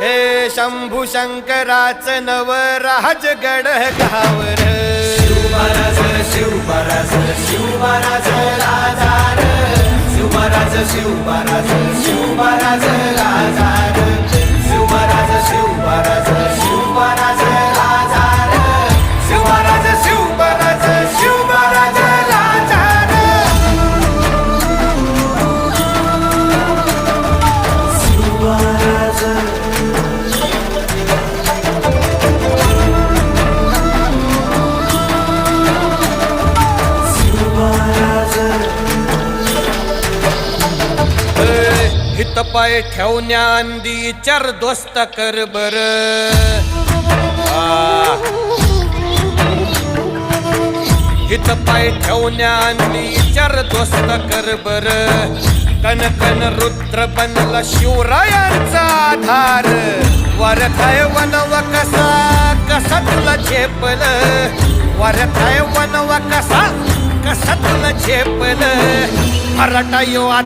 हे शंभू शंकराचं नवराज गड गावर शिवमहाराज शिवमहाराज शिवमहाराज राजा रे शिवमहाराज शिवमहाराज शिवमहाराज राजा रे शिवमहाराज शिवमहाराज शिवमहाराज राजा रे शिवमहाराज शिवमहाराज शिवमहाराज राजा रे शिवमहाराज हित पाय ठेवण्याआंदी चार दोस्त कर बर हित पाय ठेवण्याआंदी चार दोस्त कर बर कन कन रुद्र बनला शिवरायांचा आधार वरथाय वनव कसा कसा तुला झेपल वरथाय वनव कसा कसा तुला झेपल मराठा यो